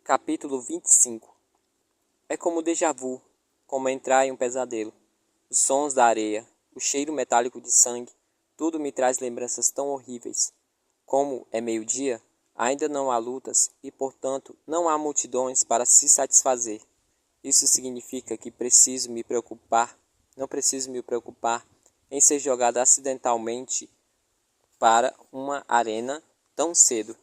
Capítulo 25. É como déjà vu, como entrar em um pesadelo. Os sons da areia, o cheiro metálico de sangue, tudo me traz lembranças tão horríveis. Como é meio-dia, ainda não há lutas e, portanto, não há multidões para se satisfazer. Isso significa que não preciso me preocupar em ser jogado acidentalmente para uma arena tão cedo.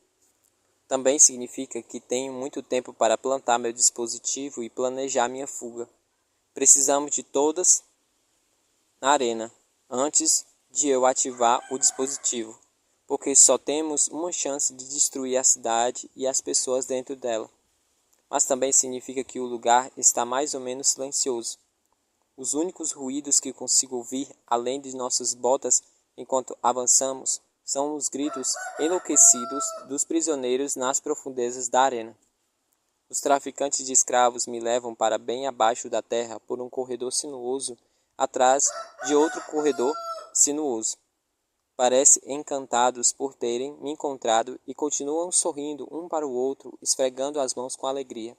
Também significa que tenho muito tempo para plantar meu dispositivo e planejar minha fuga. Precisamos de todas na arena, antes de eu ativar o dispositivo, porque só temos uma chance de destruir a cidade e as pessoas dentro dela. Mas também significa que o lugar está mais ou menos silencioso. Os únicos ruídos que consigo ouvir, além de nossas botas enquanto avançamos, são os gritos enlouquecidos dos prisioneiros nas profundezas da arena. Os traficantes de escravos me levam para bem abaixo da terra por um corredor sinuoso, atrás de outro corredor sinuoso. Parece encantados por terem me encontrado e continuam sorrindo um para o outro, esfregando as mãos com alegria.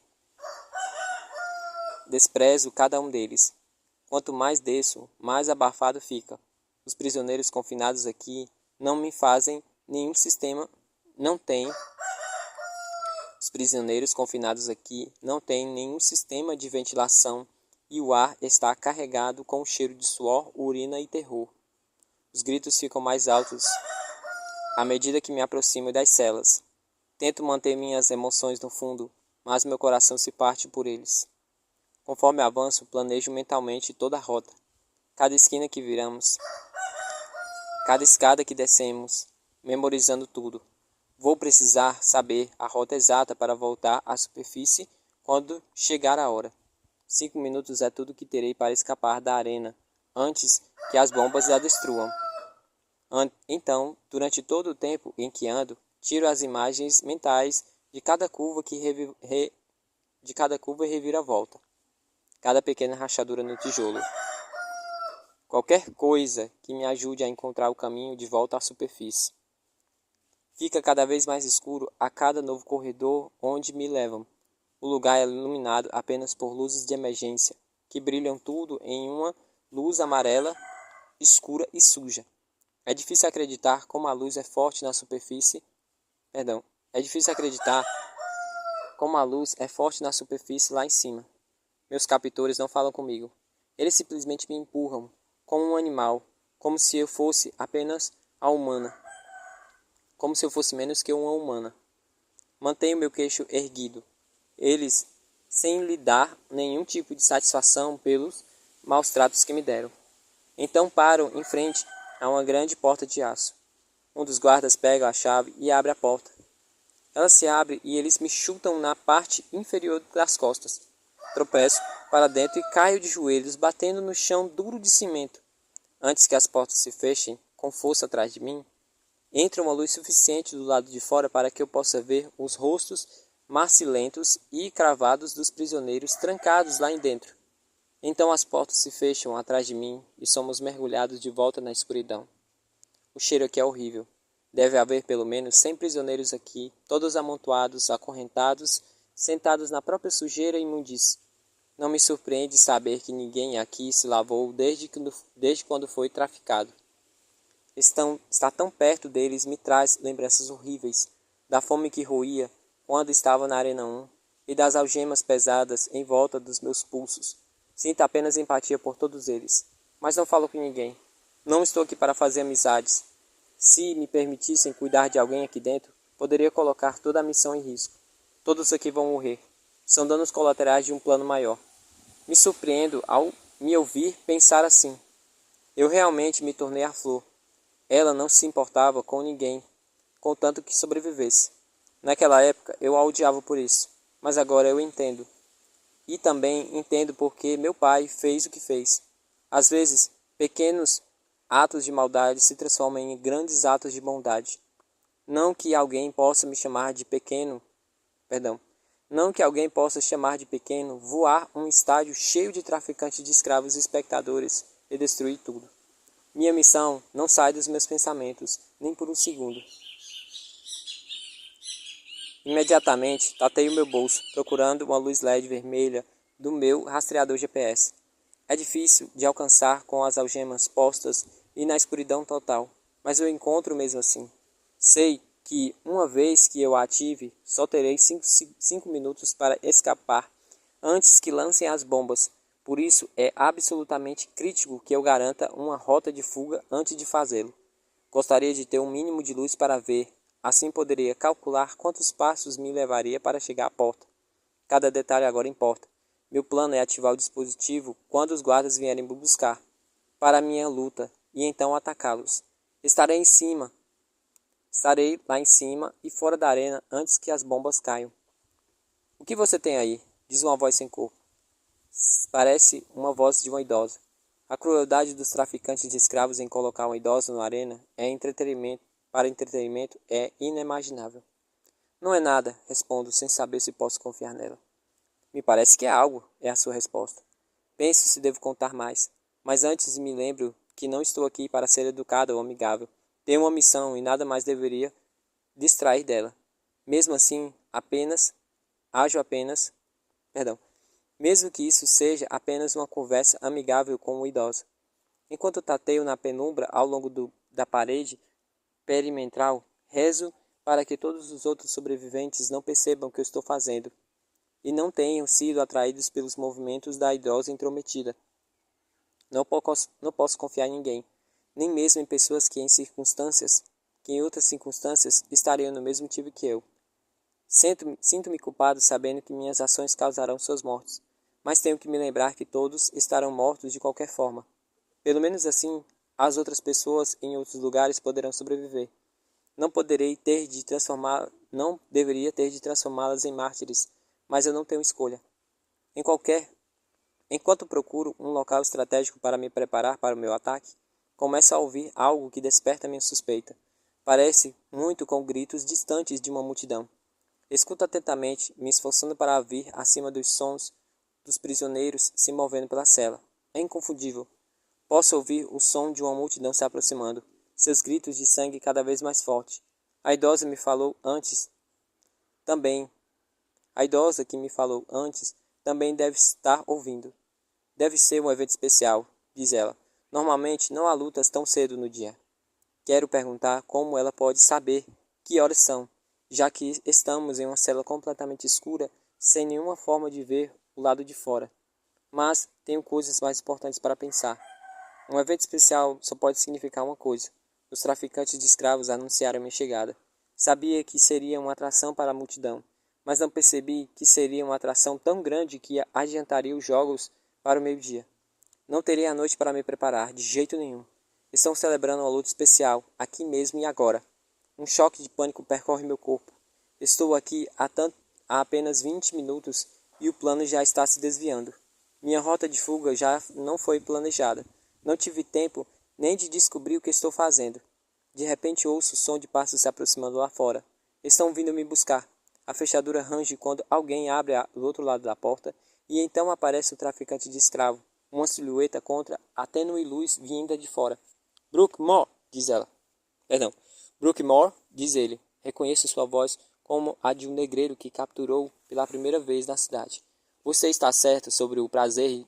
Desprezo cada um deles. Quanto mais desço, mais abafado fica. Os prisioneiros confinados aqui não me fazem nenhum sistema, não têm. Os prisioneiros confinados aqui não têm nenhum sistema de ventilação e o ar está carregado com o cheiro de suor, urina e terror. Os gritos ficam mais altos à medida que me aproximo das celas. Tento manter minhas emoções no fundo, mas meu coração se parte por eles. Conforme avanço, planejo mentalmente toda a rota, cada esquina que viramos, cada escada que descemos, memorizando tudo. Vou precisar saber a rota exata para voltar à superfície quando chegar a hora. 5 minutos é tudo que terei para escapar da arena, antes que as bombas a destruam. Então, durante todo o tempo em que ando, tiro as imagens mentais de cada curva e reviravolta, cada pequena rachadura no tijolo. Qualquer coisa que me ajude a encontrar o caminho de volta à superfície. Fica cada vez mais escuro a cada novo corredor onde me levam. O lugar é iluminado apenas por luzes de emergência, que brilham tudo em uma luz amarela, escura e suja. É difícil acreditar como a luz é forte na superfície. É difícil acreditar como a luz é forte na superfície lá em cima. Meus captores não falam comigo. Eles simplesmente me empurram, como um animal, como se eu fosse apenas a humana. Como se eu fosse menos que uma humana. Mantenho meu queixo erguido. Eles, sem lhe dar nenhum tipo de satisfação pelos maus tratos que me deram. Então param em frente a uma grande porta de aço. Um dos guardas pega a chave e abre a porta. Ela se abre e eles me chutam na parte inferior das costas. Tropeço para dentro e caio de joelhos, batendo no chão duro de cimento. Antes que as portas se fechem com força atrás de mim, entra uma luz suficiente do lado de fora para que eu possa ver os rostos macilentos e cravados dos prisioneiros trancados lá em dentro. Então as portas se fecham atrás de mim e somos mergulhados de volta na escuridão. O cheiro aqui é horrível. Deve haver pelo menos 100 prisioneiros aqui, todos amontoados, acorrentados, sentados na própria sujeira e imundície. Não me surpreende saber que ninguém aqui se lavou desde quando foi traficado. Estar tão perto deles me traz lembranças horríveis, da fome que roía quando estava na Arena 1 e das algemas pesadas em volta dos meus pulsos. Sinto apenas empatia por todos eles, mas não falo com ninguém. Não estou aqui para fazer amizades. Se me permitissem cuidar de alguém aqui dentro, poderia colocar toda a missão em risco. Todos aqui vão morrer. São danos colaterais de um plano maior. Me surpreendo ao me ouvir pensar assim. Eu realmente me tornei a flor. Ela não se importava com ninguém, contanto que sobrevivesse. Naquela época eu a odiava por isso, mas agora eu entendo. E também entendo porque meu pai fez o que fez. Às vezes, pequenos atos de maldade se transformam em grandes atos de bondade. Não que alguém possa me chamar de pequeno, não que alguém possa chamar de pequeno voar um estádio cheio de traficantes de escravos e espectadores e destruir tudo. Minha missão não sai dos meus pensamentos, nem por um segundo. Imediatamente, tatei o meu bolso, procurando uma luz LED vermelha do meu rastreador GPS. É difícil de alcançar com as algemas postas e na escuridão total, mas eu encontro mesmo assim. Sei que, uma vez que eu a ative, só terei 5 minutos para escapar antes que lancem as bombas. Por isso, é absolutamente crítico que eu garanta uma rota de fuga antes de fazê-lo. Gostaria de ter um mínimo de luz para ver, assim poderia calcular quantos passos me levaria para chegar à porta. Cada detalhe agora importa. Meu plano é ativar o dispositivo quando os guardas vierem me buscar, para a minha luta, e então atacá-los. Estarei lá em cima e fora da arena antes que as bombas caiam. O que você tem aí? Diz uma voz sem corpo. Parece uma voz de uma idosa. A crueldade dos traficantes de escravos em colocar uma idosa na arena para entretenimento é inimaginável. Não é nada, respondo sem saber se posso confiar nela. Me parece que é algo, é a sua resposta. Penso se devo contar mais, mas antes me lembro que não estou aqui para ser educado ou amigável. Tenho uma missão e nada mais deveria distrair dela. Mesmo assim, ajo apenas, perdão, mesmo que isso seja apenas uma conversa amigável com uma idosa. Enquanto tateio na penumbra ao longo da parede perimetral, rezo para que todos os outros sobreviventes não percebam o que eu estou fazendo e não tenham sido atraídos pelos movimentos da idosa intrometida. Não posso confiar em ninguém, nem mesmo em pessoas que em outras circunstâncias estariam no mesmo tipo que eu. Sinto-me culpado sabendo que minhas ações causarão suas mortes, mas tenho que me lembrar que todos estarão mortos de qualquer forma. Pelo menos assim, as outras pessoas em outros lugares poderão sobreviver. Não deveria ter de transformá-las em mártires, mas eu não tenho escolha. Enquanto procuro um local estratégico para me preparar para o meu ataque, começo a ouvir algo que desperta minha suspeita. Parece muito com gritos distantes de uma multidão. Escuto atentamente, me esforçando para ouvir acima dos sons dos prisioneiros se movendo pela cela. É inconfundível. Posso ouvir o som de uma multidão se aproximando, seus gritos de sangue cada vez mais fortes. A idosa me falou antes também. A idosa que me falou antes também deve estar ouvindo. Deve ser um evento especial, diz ela. Normalmente não há lutas tão cedo no dia. Quero perguntar como ela pode saber que horas são, já que estamos em uma cela completamente escura, sem nenhuma forma de ver o lado de fora. Mas tenho coisas mais importantes para pensar. Um evento especial só pode significar uma coisa. Os traficantes de escravos anunciaram minha chegada. Sabia que seria uma atração para a multidão, mas não percebi que seria uma atração tão grande que adiantaria os jogos para o meio-dia. Não terei a noite para me preparar, de jeito nenhum. Estão celebrando uma luta especial, aqui mesmo e agora. Um choque de pânico percorre meu corpo. Estou aqui há apenas 20 minutos e o plano já está se desviando. Minha rota de fuga já não foi planejada. Não tive tempo nem de descobrir o que estou fazendo. De repente ouço o som de passos se aproximando lá fora. Estão vindo me buscar. A fechadura range quando alguém abre do outro lado da porta e então aparece o traficante de escravo, uma silhueta contra a tênue luz vinda de fora. Brookmore, diz ela. Perdão. Brookmore, diz ele. Reconheço sua voz como a de um negreiro que capturou pela primeira vez na cidade. Você está certo sobre o prazer.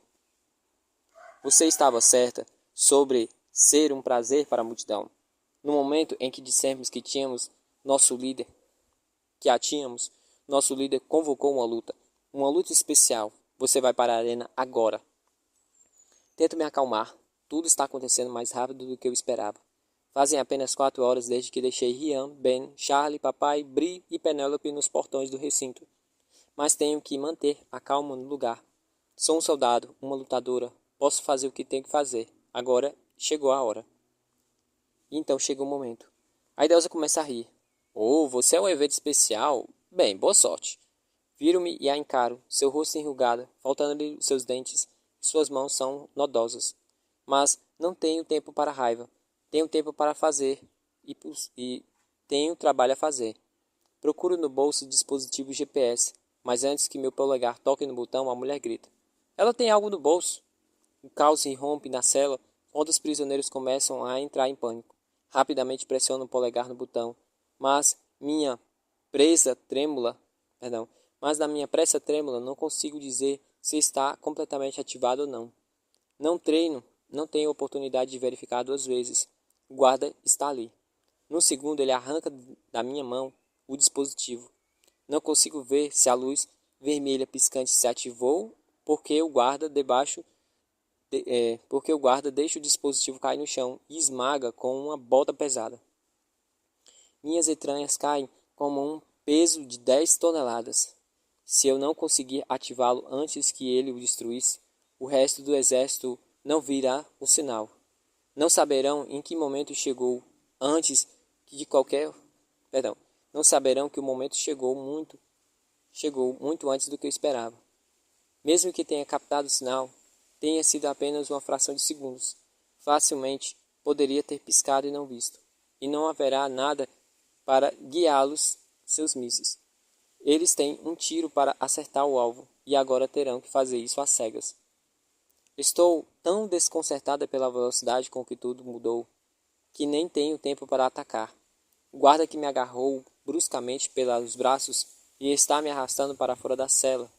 Você estava certa sobre ser um prazer para a multidão. No momento em que dissemos que tínhamos nosso líder, nosso líder convocou uma luta especial. Você vai para a arena agora. Tento me acalmar. Tudo está acontecendo mais rápido do que eu esperava. Fazem apenas 4 horas desde que deixei Rian, Ben, Charlie, Papai, Bri e Penélope nos portões do recinto. Mas tenho que manter a calma no lugar. Sou um soldado, uma lutadora. Posso fazer o que tenho que fazer. Agora chegou a hora. E então chega o momento. A idosa começa a rir. Oh, você é um evento especial? Bem, boa sorte. Viro-me e a encaro, seu rosto enrugado, faltando-lhe seus dentes, suas mãos são nodosas. Mas não tenho tempo para raiva. Tenho tempo para fazer e tenho trabalho a fazer. Procuro no bolso o dispositivo GPS, mas antes que meu polegar toque no botão, a mulher grita. Ela tem algo no bolso. O caos irrompe na cela quando os prisioneiros começam a entrar em pânico. Rapidamente pressiono o polegar no botão, mas minha mas na minha pressa trêmula não consigo dizer se está completamente ativado ou não. Não tenho oportunidade de verificar 2 vezes. O guarda está ali. No segundo, ele arranca da minha mão o dispositivo. Não consigo ver se a luz vermelha piscante se ativou porque porque o guarda deixa o dispositivo cair no chão e esmaga com uma bota pesada. Minhas entranhas caem como um peso de 10 toneladas. Se eu não conseguir ativá-lo antes que ele o destruísse, o resto do exército não virá o sinal. Não saberão em que momento chegou antes de qualquer... Perdão. Não saberão que o momento chegou muito antes do que eu esperava. Mesmo que tenha captado o sinal, tenha sido apenas uma fração de segundos. Facilmente poderia ter piscado e não visto. E não haverá nada para guiá-los seus mísseis. Eles têm um tiro para acertar o alvo e agora terão que fazer isso às cegas. Estou tão desconcertada pela velocidade com que tudo mudou que nem tenho tempo para atacar. O guarda que me agarrou bruscamente pelos braços e está me arrastando para fora da cela.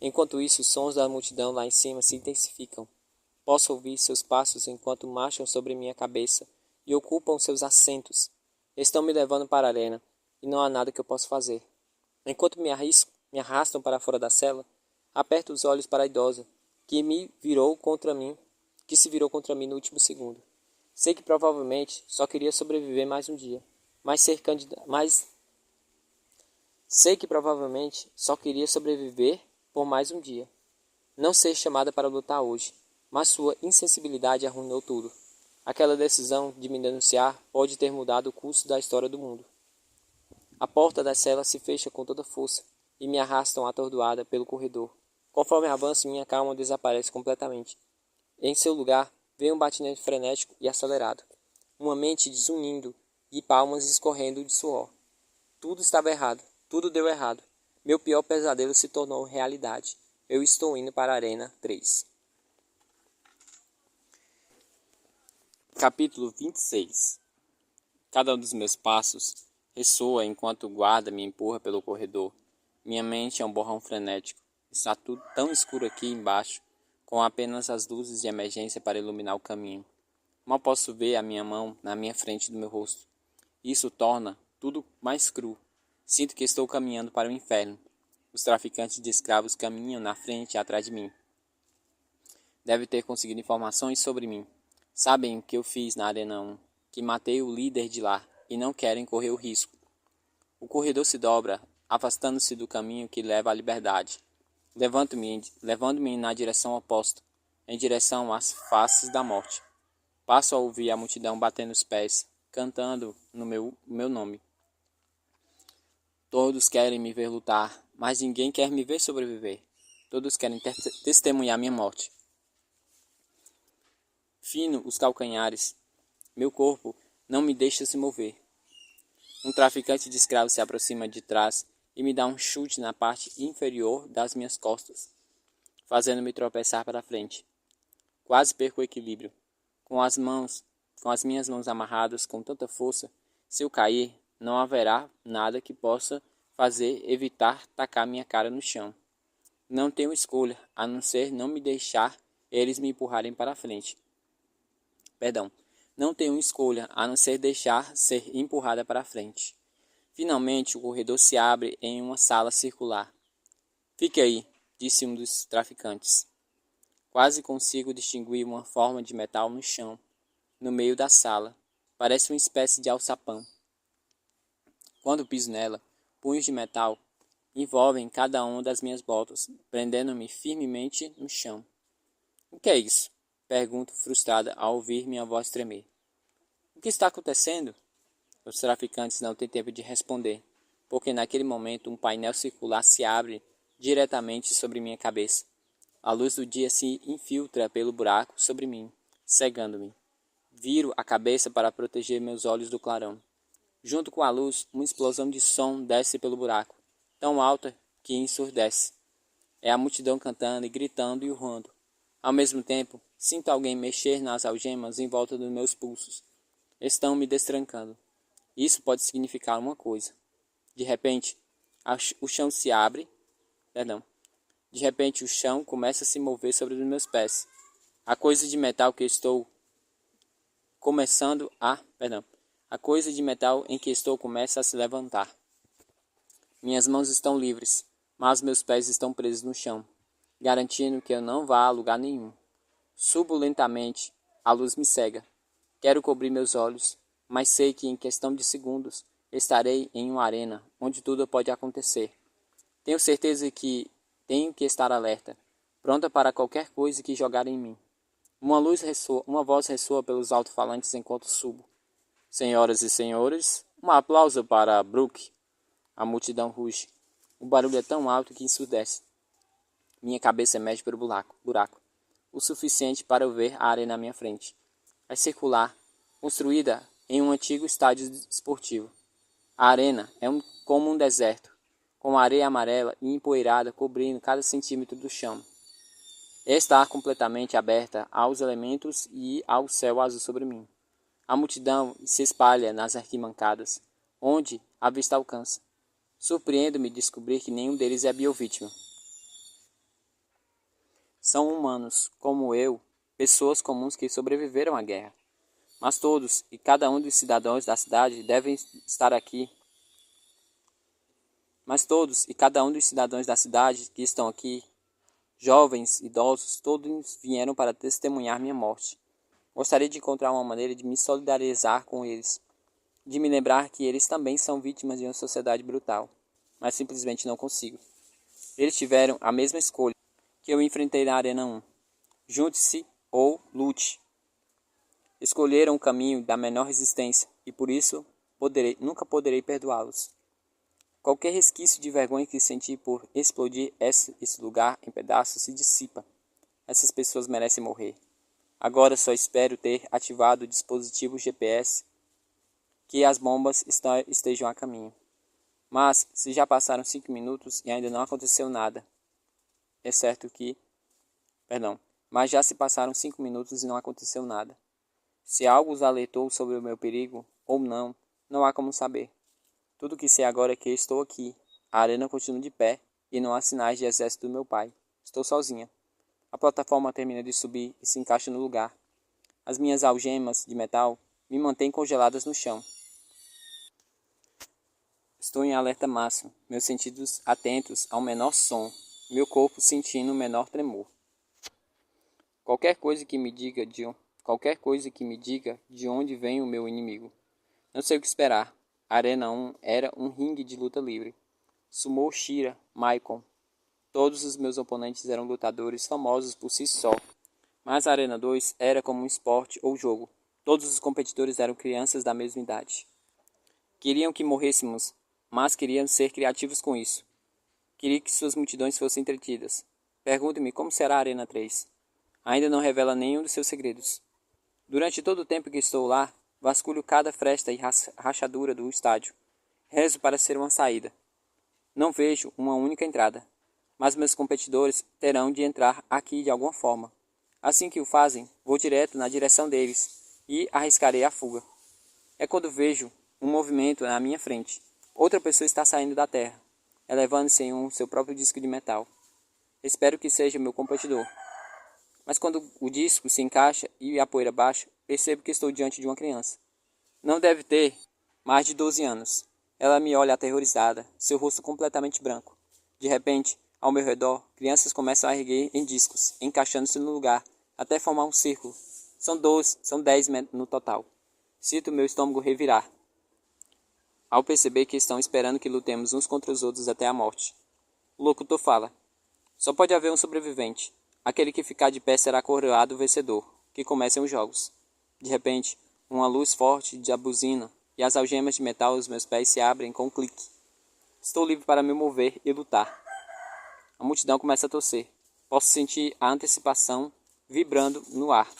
Enquanto isso, os sons da multidão lá em cima se intensificam. Posso ouvir seus passos enquanto marcham sobre minha cabeça e ocupam seus assentos. Estão me levando para a arena e não há nada que eu possa fazer. Enquanto me arrastam para fora da cela, aperto os olhos para a idosa, que se virou contra mim no último segundo. Sei que provavelmente só queria sobreviver mais um dia, sei que provavelmente só queria sobreviver por mais um dia. Não ser chamada para lutar hoje, mas sua insensibilidade arruinou tudo. Aquela decisão de me denunciar pode ter mudado o curso da história do mundo. A porta da cela se fecha com toda força e me arrastam atordoada pelo corredor. Conforme avanço, minha calma desaparece completamente. Em seu lugar, vem um batimento frenético e acelerado, uma mente desunindo e palmas escorrendo de suor. Tudo estava errado, tudo deu errado. Meu pior pesadelo se tornou realidade. Eu estou indo para a Arena 3. Capítulo 26. Cada um dos meus passos ressoa enquanto o guarda me empurra pelo corredor. Minha mente é um borrão frenético. Está tudo tão escuro aqui embaixo, com apenas as luzes de emergência para iluminar o caminho. Mal posso ver a minha mão na minha frente do meu rosto. Isso torna tudo mais cru. Sinto que estou caminhando para o inferno. Os traficantes de escravos caminham na frente e atrás de mim. Deve ter conseguido informações sobre mim. Sabem o que eu fiz na Arena 1, que matei o líder de lá e não querem correr o risco. O corredor se dobra, afastando-se do caminho que leva à liberdade. Levando-me na direção oposta, em direção às faces da morte. Passo a ouvir a multidão batendo os pés, cantando no meu nome. Todos querem me ver lutar, mas ninguém quer me ver sobreviver. Todos querem testemunhar minha morte. Fino os calcanhares. Meu corpo não me deixa se mover. Um traficante de escravos se aproxima de trás e me dá um chute na parte inferior das minhas costas, fazendo-me tropeçar para frente. Quase perco o equilíbrio. Com as minhas mãos amarradas com tanta força, se eu cair, não haverá nada que possa fazer evitar tacar minha cara no chão. Não tenho escolha, a não ser não me deixar eles me empurrarem para frente. Não tenho escolha, a não ser deixar ser empurrada para frente. Finalmente, o corredor se abre em uma sala circular. Fique aí, disse um dos traficantes. Quase consigo distinguir uma forma de metal no chão, no meio da sala. Parece uma espécie de alçapão. Quando piso nela, punhos de metal envolvem cada uma das minhas botas, prendendo-me firmemente no chão. O que é isso? Pergunto frustrada ao ouvir minha voz tremer. O que está acontecendo? Os traficantes não têm tempo de responder, porque naquele momento um painel circular se abre diretamente sobre minha cabeça. A luz do dia se infiltra pelo buraco sobre mim, cegando-me. Viro a cabeça para proteger meus olhos do clarão. Junto com a luz, uma explosão de som desce pelo buraco, tão alta que ensurdece. É a multidão cantando e gritando e urrando. Ao mesmo tempo, sinto alguém mexer nas algemas em volta dos meus pulsos. Estão me destrancando. Isso pode significar uma coisa. De repente, o chão se abre, perdão. De repente, o chão começa a se mover sobre os meus pés. A coisa de metal que estou A coisa de metal em que estou começa a se levantar. Minhas mãos estão livres, mas meus pés estão presos no chão, garantindo que eu não vá a lugar nenhum. Subo lentamente, a luz me cega. Quero cobrir meus olhos, mas sei que em questão de segundos estarei em uma arena onde tudo pode acontecer. Tenho certeza que tenho que estar alerta, pronta para qualquer coisa que jogar em mim. Uma voz ressoa pelos alto-falantes enquanto subo. Senhoras e senhores, um aplauso para Brooke. A multidão ruge. O barulho é tão alto que ensurdece. Minha cabeça emerge pelo buraco, o suficiente para eu ver a arena à minha frente. É circular, construída em um antigo estádio esportivo. A arena é como um deserto, com areia amarela e empoeirada cobrindo cada centímetro do chão. Está completamente aberta aos elementos e ao céu azul sobre mim. A multidão se espalha nas arquibancadas, onde a vista alcança. Surpreendo-me descobrir que nenhum deles é biovítima. São humanos, como eu, pessoas comuns que sobreviveram à guerra. Mas todos e cada um dos cidadãos da cidade devem estar aqui. Mas todos e cada um dos cidadãos da cidade que estão aqui, jovens, idosos, todos vieram para testemunhar minha morte. Gostaria de encontrar uma maneira de me solidarizar com eles, de me lembrar que eles também são vítimas de uma sociedade brutal, mas simplesmente não consigo. Eles tiveram a mesma escolha que eu enfrentei na Arena 1. Junte-se ou lute. Escolheram o caminho da menor resistência e por isso nunca poderei perdoá-los. Qualquer resquício de vergonha que senti por explodir esse lugar em pedaços se dissipa. Essas pessoas merecem morrer. Agora só espero ter ativado o dispositivo GPS que as bombas estejam a caminho. Mas, se já passaram 5 minutos e ainda não aconteceu nada, mas já se passaram 5 minutos e não aconteceu nada. Se algo os alertou sobre o meu perigo ou não, não há como saber. Tudo que sei agora é que estou aqui. A arena continua de pé e não há sinais de exército do meu pai. Estou sozinha. A plataforma termina de subir e se encaixa no lugar. As minhas algemas de metal me mantêm congeladas no chão. Estou em alerta máximo, meus sentidos atentos ao menor som, meu corpo sentindo o menor tremor. Qualquer coisa que me diga de onde vem o meu inimigo. Não sei o que esperar. A Arena 1 era um ringue de luta livre. Sumo Shira, Maicon. Todos os meus oponentes eram lutadores famosos por si só. Mas a Arena 2 era como um esporte ou jogo. Todos os competidores eram crianças da mesma idade. Queriam que morrêssemos, mas queriam ser criativos com isso. Queria que suas multidões fossem entretidas. Pergunto-me como será a Arena 3. Ainda não revela nenhum dos seus segredos. Durante todo o tempo que estou lá, vasculho cada fresta e rachadura do estádio. Rezo para ser uma saída. Não vejo uma única entrada, mas meus competidores terão de entrar aqui de alguma forma. Assim que o fazem, vou direto na direção deles e arriscarei a fuga. É quando vejo um movimento na minha frente. Outra pessoa está saindo da terra, elevando-se em seu próprio disco de metal. Espero que seja meu competidor. Mas quando o disco se encaixa e a poeira baixa, percebo que estou diante de uma criança. Não deve ter mais de 12 anos. Ela me olha aterrorizada, seu rosto completamente branco. De repente, ao meu redor, crianças começam a erguer em discos, encaixando-se no lugar, até formar um círculo. São 10 no total. Sinto meu estômago revirar, ao perceber que estão esperando que lutemos uns contra os outros até a morte. O locutor fala: só pode haver um sobrevivente. Aquele que ficar de pé será coroado vencedor. Que comecem os jogos. De repente, uma luz forte de buzina e as algemas de metal dos meus pés se abrem com um clique. Estou livre para me mover e lutar. A multidão começa a torcer. Posso sentir a antecipação vibrando no ar.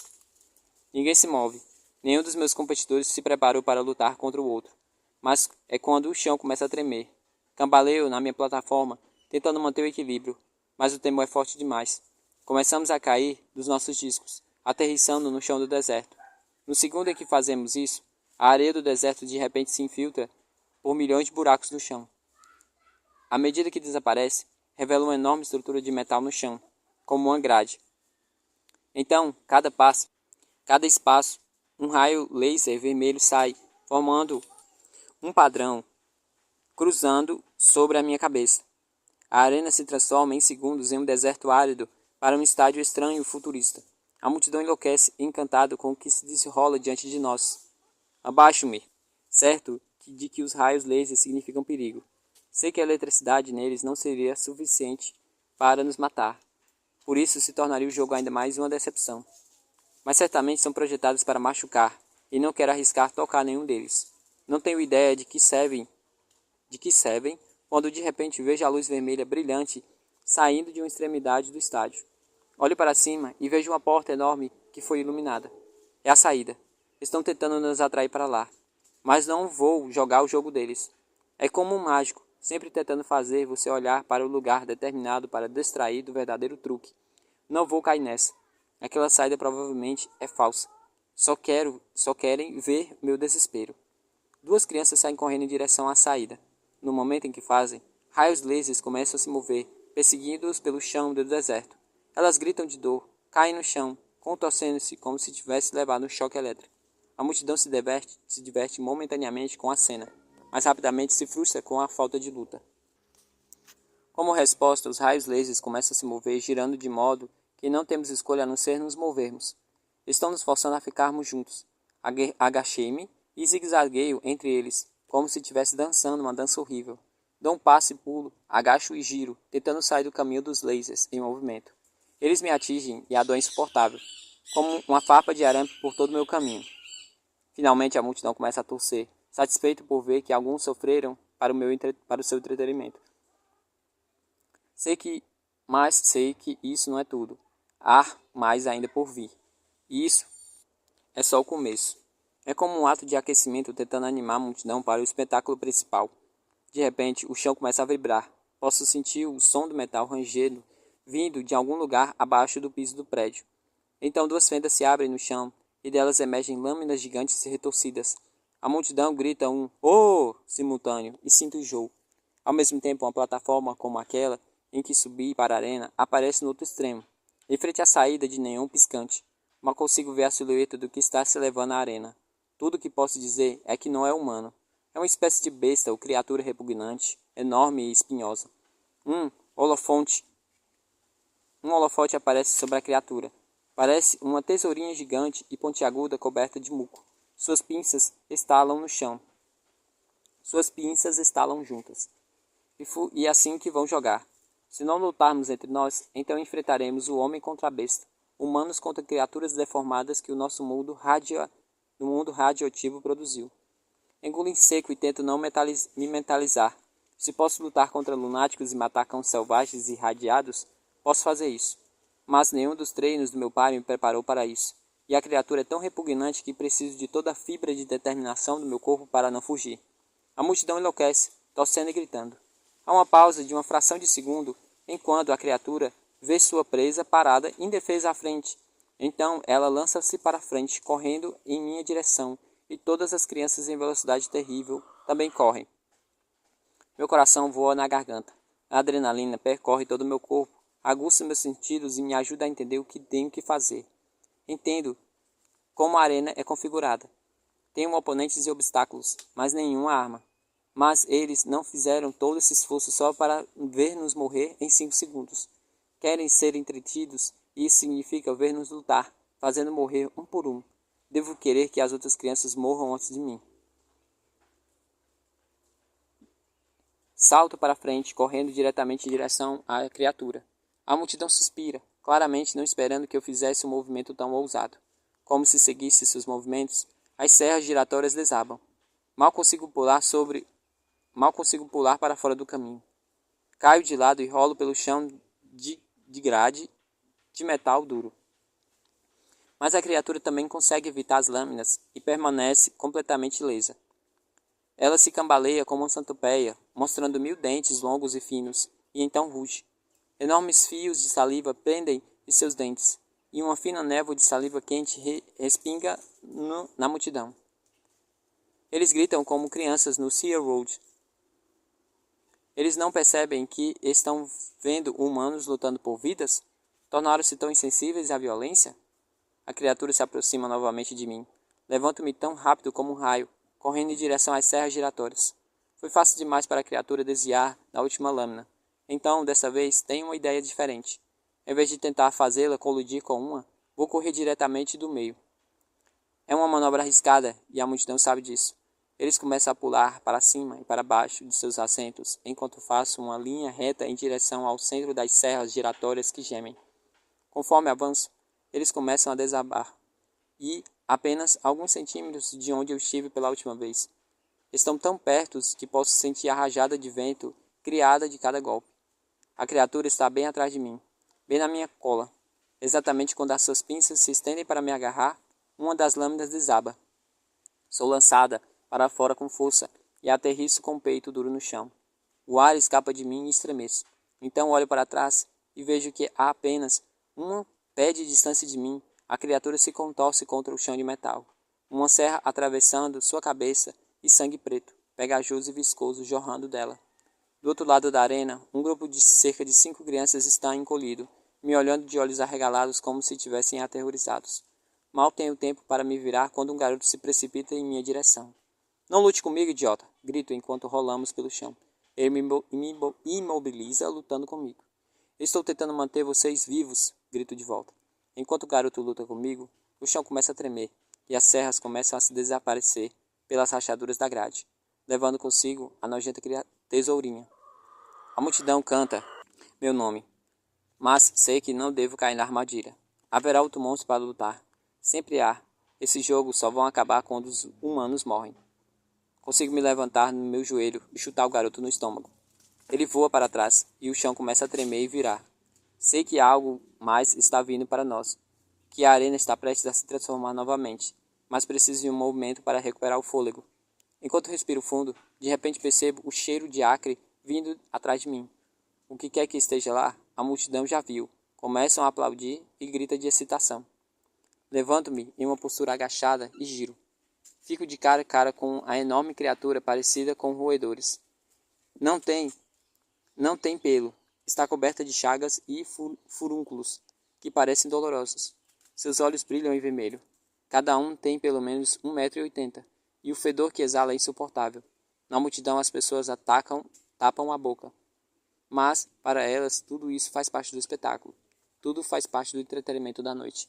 Ninguém se move. Nenhum dos meus competidores se preparou para lutar contra o outro. Mas é quando o chão começa a tremer. Cambaleio na minha plataforma, tentando manter o equilíbrio, mas o temor é forte demais. Começamos a cair dos nossos discos, aterrissando no chão do deserto. No segundo em que fazemos isso, a areia do deserto de repente se infiltra por milhões de buracos no chão. À medida que desaparece, revela uma enorme estrutura de metal no chão, como uma grade. Então, cada espaço, um raio laser vermelho sai, formando um padrão, cruzando sobre a minha cabeça. A arena se transforma em segundos em um deserto árido para um estádio estranho e futurista. A multidão enlouquece, encantada com o que se desenrola diante de nós. Abaixo-me, certo de que os raios laser significam perigo. Sei que a eletricidade neles não seria suficiente para nos matar. Por isso se tornaria o jogo ainda mais uma decepção. Mas certamente são projetados para machucar, e não quero arriscar tocar nenhum deles. Não tenho ideia de que servem, quando de repente vejo a luz vermelha brilhante saindo de uma extremidade do estádio. Olho para cima e vejo uma porta enorme que foi iluminada. É a saída. Estão tentando nos atrair para lá. Mas não vou jogar o jogo deles. É como um mágico, sempre tentando fazer você olhar para o lugar determinado para distrair do verdadeiro truque. Não vou cair nessa. Aquela saída provavelmente é falsa. Só querem ver meu desespero. Duas crianças saem correndo em direção à saída. No momento em que fazem, raios lasers começam a se mover, perseguindo-os pelo chão do deserto. Elas gritam de dor, caem no chão, contorcendo-se como se tivesse levado um choque elétrico. A multidão se diverte momentaneamente com a cena, mas rapidamente se frustra com a falta de luta. Como resposta, os raios lasers começam a se mover, girando de modo que não temos escolha a não ser nos movermos. Estão nos forçando a ficarmos juntos. Agachei-me e zigue-zagueio entre eles, como se estivesse dançando uma dança horrível. Dou um passo e pulo, agacho e giro, tentando sair do caminho dos lasers em movimento. Eles me atingem e a dor é insuportável, como uma farpa de arame por todo o meu caminho. Finalmente a multidão começa a torcer, satisfeito por ver que alguns sofreram para o seu entretenimento. Sei que isso não é tudo. Há mais ainda por vir. E isso é só o começo. É como um ato de aquecimento tentando animar a multidão para o espetáculo principal. De repente, o chão começa a vibrar. Posso sentir o som do metal rangendo, vindo de algum lugar abaixo do piso do prédio. Então duas fendas se abrem no chão, e delas emergem lâminas gigantes e retorcidas. A multidão grita um "Oh!" simultâneo e sinto enjoo. Ao mesmo tempo, uma plataforma como aquela em que subi para a arena aparece no outro extremo, em frente à saída de neon piscante. Mal consigo ver a silhueta do que está se levando à arena. Tudo o que posso dizer é que não é humano. É uma espécie de besta ou criatura repugnante, enorme e espinhosa. Um holofote aparece sobre a criatura. Parece uma tesourinha gigante e pontiaguda coberta de muco. Suas pinças estalam no chão. Suas pinças estalam juntas. E assim que vão jogar. Se não lutarmos entre nós, então enfrentaremos o homem contra a besta, humanos contra criaturas deformadas que o nosso mundo radioativo produziu. Engulo em seco e tento não me mentalizar. Se posso lutar contra lunáticos e matar cães selvagens e irradiados, posso fazer isso. Mas nenhum dos treinos do meu pai me preparou para isso. E a criatura é tão repugnante que preciso de toda a fibra de determinação do meu corpo para não fugir. A multidão enlouquece, torcendo e gritando. Há uma pausa de uma fração de segundo, enquanto a criatura vê sua presa parada indefesa à frente. Então ela lança-se para frente, correndo em minha direção, e todas as crianças em velocidade terrível também correm. Meu coração voa na garganta. A adrenalina percorre todo o meu corpo, aguça meus sentidos e me ajuda a entender o que tenho que fazer. Entendo como a arena é configurada. Tenho oponentes e obstáculos, mas nenhuma arma. Mas eles não fizeram todo esse esforço só para ver-nos morrer em 5 segundos. Querem ser entretidos e isso significa ver-nos lutar, fazendo morrer um por um. Devo querer que as outras crianças morram antes de mim. Salto para frente, correndo diretamente em direção à criatura. A multidão suspira, claramente não esperando que eu fizesse um movimento tão ousado. Como se seguisse seus movimentos, as serras giratórias desabam. Mal consigo pular para fora do caminho. Caio de lado e rolo pelo chão de grade de metal duro. Mas a criatura também consegue evitar as lâminas e permanece completamente ilesa. Ela se cambaleia como uma centopeia, mostrando 1000 dentes longos e finos, e então ruge. Enormes fios de saliva pendem de seus dentes, e uma fina névoa de saliva quente respinga na multidão. Eles gritam como crianças no Sea Road. Eles não percebem que estão vendo humanos lutando por vidas? Tornaram-se tão insensíveis à violência? A criatura se aproxima novamente de mim. Levanto-me tão rápido como um raio, correndo em direção às serras giratórias. Foi fácil demais para a criatura desviar da última lâmina. Então, dessa vez, tenho uma ideia diferente. Em vez de tentar fazê-la colidir com uma, vou correr diretamente do meio. É uma manobra arriscada e a multidão sabe disso. Eles começam a pular para cima e para baixo de seus assentos, enquanto faço uma linha reta em direção ao centro das serras giratórias que gemem. Conforme avanço, eles começam a desabar, e apenas alguns centímetros de onde eu estive pela última vez. Estão tão perto que posso sentir a rajada de vento criada de cada golpe. A criatura está bem atrás de mim, bem na minha cola. Exatamente quando as suas pinças se estendem para me agarrar, uma das lâminas desaba. Sou lançada para fora com força e aterriço com o peito duro no chão. O ar escapa de mim e estremeço. Então olho para trás e vejo que a apenas um pé de distância de mim, a criatura se contorce contra o chão de metal. Uma serra atravessando sua cabeça e sangue preto, pegajoso e viscoso, jorrando dela. Do outro lado da arena, um grupo de cerca de 5 crianças está encolhido, me olhando de olhos arregalados como se estivessem aterrorizados. Mal tenho tempo para me virar quando um garoto se precipita em minha direção. Não lute comigo, idiota! Grito enquanto rolamos pelo chão. Ele me imobiliza, lutando comigo. Estou tentando manter vocês vivos, grito de volta. Enquanto o garoto luta comigo, o chão começa a tremer e as serras começam a se desaparecer pelas rachaduras da grade, levando consigo a nojenta tesourinha. A multidão canta meu nome, mas sei que não devo cair na armadilha. Haverá outro monstro para lutar. Sempre há. Esses jogos só vão acabar quando os humanos morrem. Consigo me levantar no meu joelho e chutar o garoto no estômago. Ele voa para trás e o chão começa a tremer e virar. Sei que algo mais está vindo para nós, que a arena está prestes a se transformar novamente, mas preciso de um movimento para recuperar o fôlego. Enquanto respiro fundo, de repente percebo o cheiro de acre vindo atrás de mim. O que quer que esteja lá, a multidão já viu. Começam a aplaudir e grita de excitação. Levanto-me em uma postura agachada e giro. Fico de cara a cara com a enorme criatura parecida com roedores. Não tem pelo. Está coberta de chagas e furúnculos, que parecem dolorosos. Seus olhos brilham em vermelho. Cada um tem pelo menos 1,80 m, e o fedor que exala é insuportável. Na multidão as pessoas tapam a boca. Mas, para elas, tudo isso faz parte do espetáculo. Tudo faz parte do entretenimento da noite.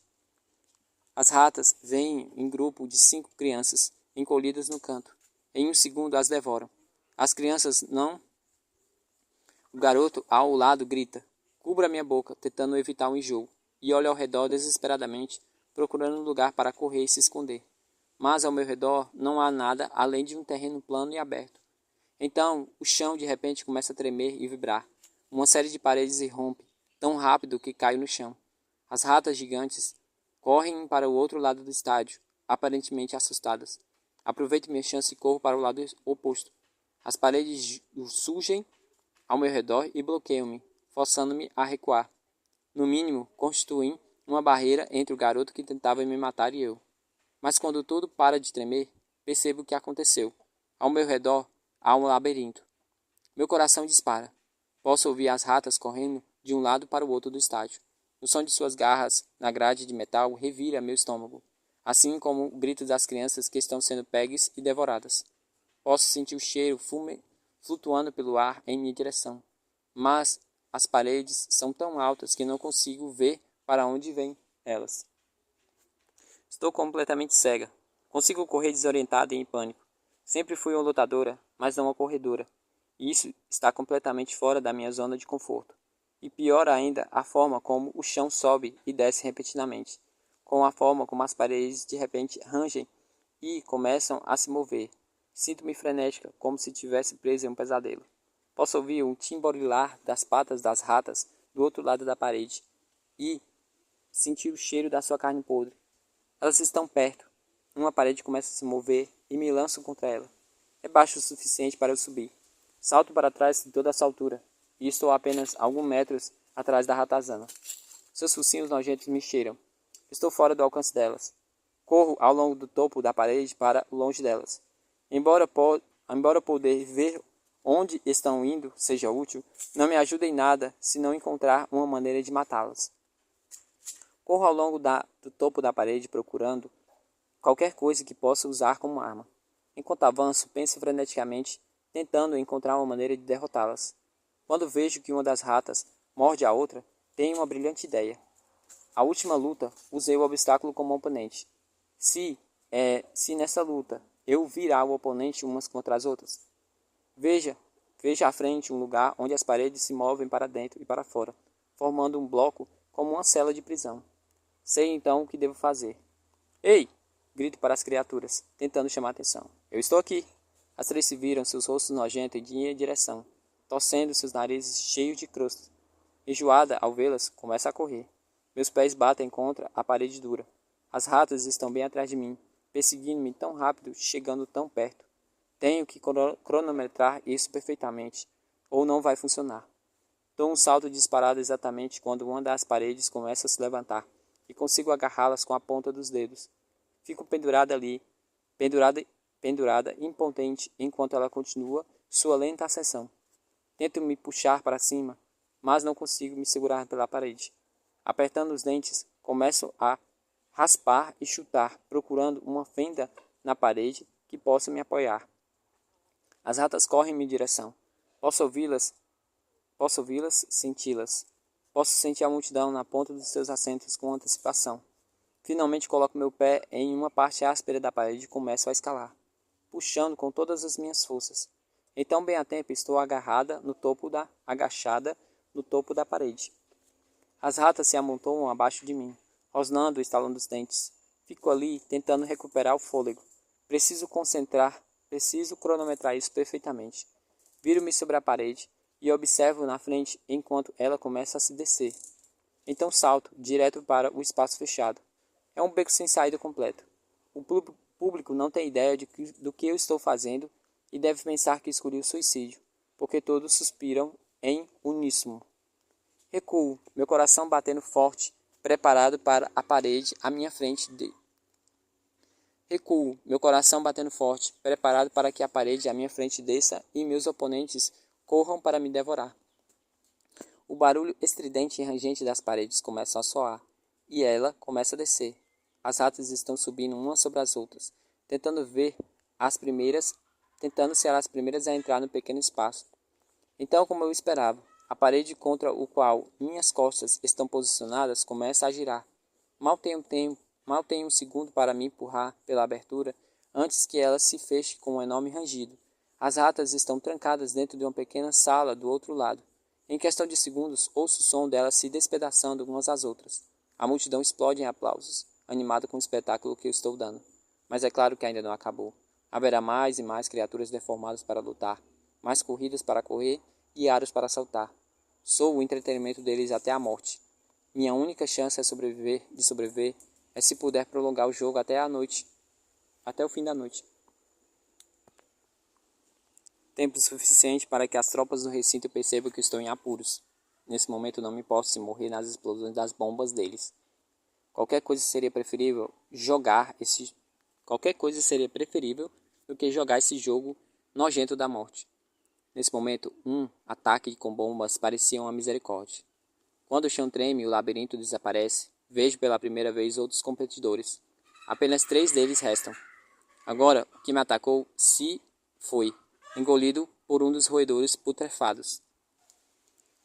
As ratas vêm em grupo de 5 crianças, encolhidas no canto. Em um segundo as devoram. As crianças não... O garoto ao lado grita. Cubra minha boca, tentando evitar o enjoo, e olha ao redor desesperadamente, procurando um lugar para correr e se esconder. Mas ao meu redor não há nada além de um terreno plano e aberto. Então, o chão de repente começa a tremer e vibrar. Uma série de paredes irrompe, tão rápido que caio no chão. As ratas gigantes correm para o outro lado do estádio, aparentemente assustadas. Aproveito minha chance e corro para o lado oposto. As paredes surgem ao meu redor e bloqueiam-me, forçando-me a recuar. No mínimo, constituem uma barreira entre o garoto que tentava me matar e eu. Mas quando tudo para de tremer, percebo o que aconteceu. Ao meu redor há um labirinto. Meu coração dispara. Posso ouvir as ratas correndo de um lado para o outro do estádio. O som de suas garras na grade de metal revira meu estômago, assim como o grito das crianças que estão sendo pegues e devoradas. Posso sentir o cheiro flutuando pelo ar em minha direção, mas as paredes são tão altas que não consigo ver para onde vêm elas. Estou completamente cega. Consigo correr desorientada e em pânico. Sempre fui uma lutadora, mas não uma corredora. E isso está completamente fora da minha zona de conforto. E pior ainda, a forma como o chão sobe e desce repentinamente, com a forma como as paredes de repente rangem e começam a se mover. Sinto-me frenética, como se estivesse presa em um pesadelo. Posso ouvir um timborilar das patas das ratas do outro lado da parede e sentir o cheiro da sua carne podre. Elas estão perto. Uma parede começa a se mover e me lanço contra ela. É baixo o suficiente para eu subir. Salto para trás de toda essa altura e estou a apenas alguns metros atrás da ratazana. Seus focinhos nojentos me cheiram. Estou fora do alcance delas. Corro ao longo do topo da parede para longe delas. Embora poder ver onde estão indo seja útil, não me ajuda em nada se não encontrar uma maneira de matá-las. Corro ao longo do topo da parede procurando qualquer coisa que possa usar como arma. Enquanto avanço, penso freneticamente, tentando encontrar uma maneira de derrotá-las. Quando vejo que uma das ratas morde a outra, tenho uma brilhante ideia. A última luta, usei o obstáculo como oponente. Se nessa luta eu virar o oponente umas contra as outras, veja à frente um lugar onde as paredes se movem para dentro e para fora, formando um bloco como uma cela de prisão. Sei então o que devo fazer. Ei! Grito para as criaturas, tentando chamar atenção. Eu estou aqui! As três se viram, seus rostos nojentos em minha direção, torcendo seus narizes cheios de crosta. Enjoada, ao vê-las, começa a correr. Meus pés batem contra a parede dura. As ratas estão bem atrás de mim, perseguindo-me tão rápido, chegando tão perto. Tenho que cronometrar isso perfeitamente, ou não vai funcionar. Dou um salto disparado exatamente quando uma das paredes começa a se levantar, e consigo agarrá-las com a ponta dos dedos. Fico pendurada ali, pendurada, impotente, enquanto ela continua sua lenta ascensão. Tento me puxar para cima, mas não consigo me segurar pela parede. Apertando os dentes, começo a raspar e chutar, procurando uma fenda na parede que possa me apoiar. As ratas correm em minha direção. Posso ouvi-las, senti-las. Posso sentir a multidão na ponta dos seus assentos com antecipação. Finalmente coloco meu pé em uma parte áspera da parede e começo a escalar, puxando com todas as minhas forças. Então, bem a tempo, estou agachada no topo da parede. As ratas se amontoam abaixo de mim, rosnando e estalando os dentes. Fico ali, tentando recuperar o fôlego. Preciso cronometrar isso perfeitamente. Viro-me sobre a parede e observo na frente enquanto ela começa a se descer. Então salto, direto para o espaço fechado. É um beco sem saída completo. O público não tem ideia do que eu estou fazendo e deve pensar que escolhi o suicídio, porque todos suspiram em uníssono. Recuo, meu coração batendo forte, preparado para a parede à minha frente Recuo, meu coração batendo forte, preparado para que a parede à minha frente desça e meus oponentes corram para me devorar. O barulho estridente e rangente das paredes começa a soar, e ela começa a descer. As ratas estão subindo umas sobre as outras, tentando ser as primeiras a entrar no pequeno espaço. Então, como eu esperava, a parede contra o qual minhas costas estão posicionadas começa a girar. Mal tenho um segundo para me empurrar pela abertura antes que ela se feche com um enorme rangido. As ratas estão trancadas dentro de uma pequena sala do outro lado. Em questão de segundos, ouço o som delas se despedaçando umas às outras. A multidão explode em aplausos, animada com o espetáculo que eu estou dando. Mas é claro que ainda não acabou. Haverá mais e mais criaturas deformadas para lutar, mais corridas para correr e aros para saltar. Sou o entretenimento deles até a morte. Minha única chance de sobreviver é se puder prolongar o jogo até o fim da noite. Tempo suficiente para que as tropas do recinto percebam que estou em apuros. Nesse momento não me importo se morrer nas explosões das bombas deles. Qualquer coisa seria preferível do que jogar esse jogo nojento da morte. Nesse momento, um ataque com bombas parecia uma misericórdia. Quando o chão treme e o labirinto desaparece, vejo pela primeira vez outros competidores. Apenas 3 deles restam. Agora, o que me atacou se foi engolido por um dos roedores putrefados.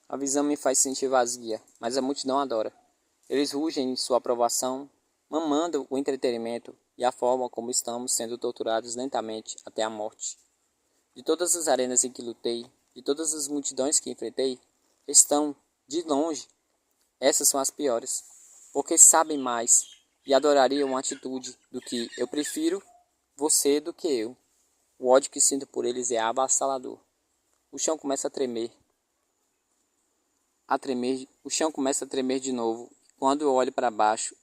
A visão me faz sentir vazia, mas a multidão adora. Eles rugem em sua aprovação, mamando o entretenimento e a forma como estamos sendo torturados lentamente até a morte. De todas as arenas em que lutei, de todas as multidões que enfrentei, de longe, essas são as piores, porque sabem mais e adorariam uma atitude do que eu prefiro você do que eu. O ódio que sinto por eles é avassalador. O chão começa a tremer. O chão começa a tremer de novo. Quando eu olho para baixo,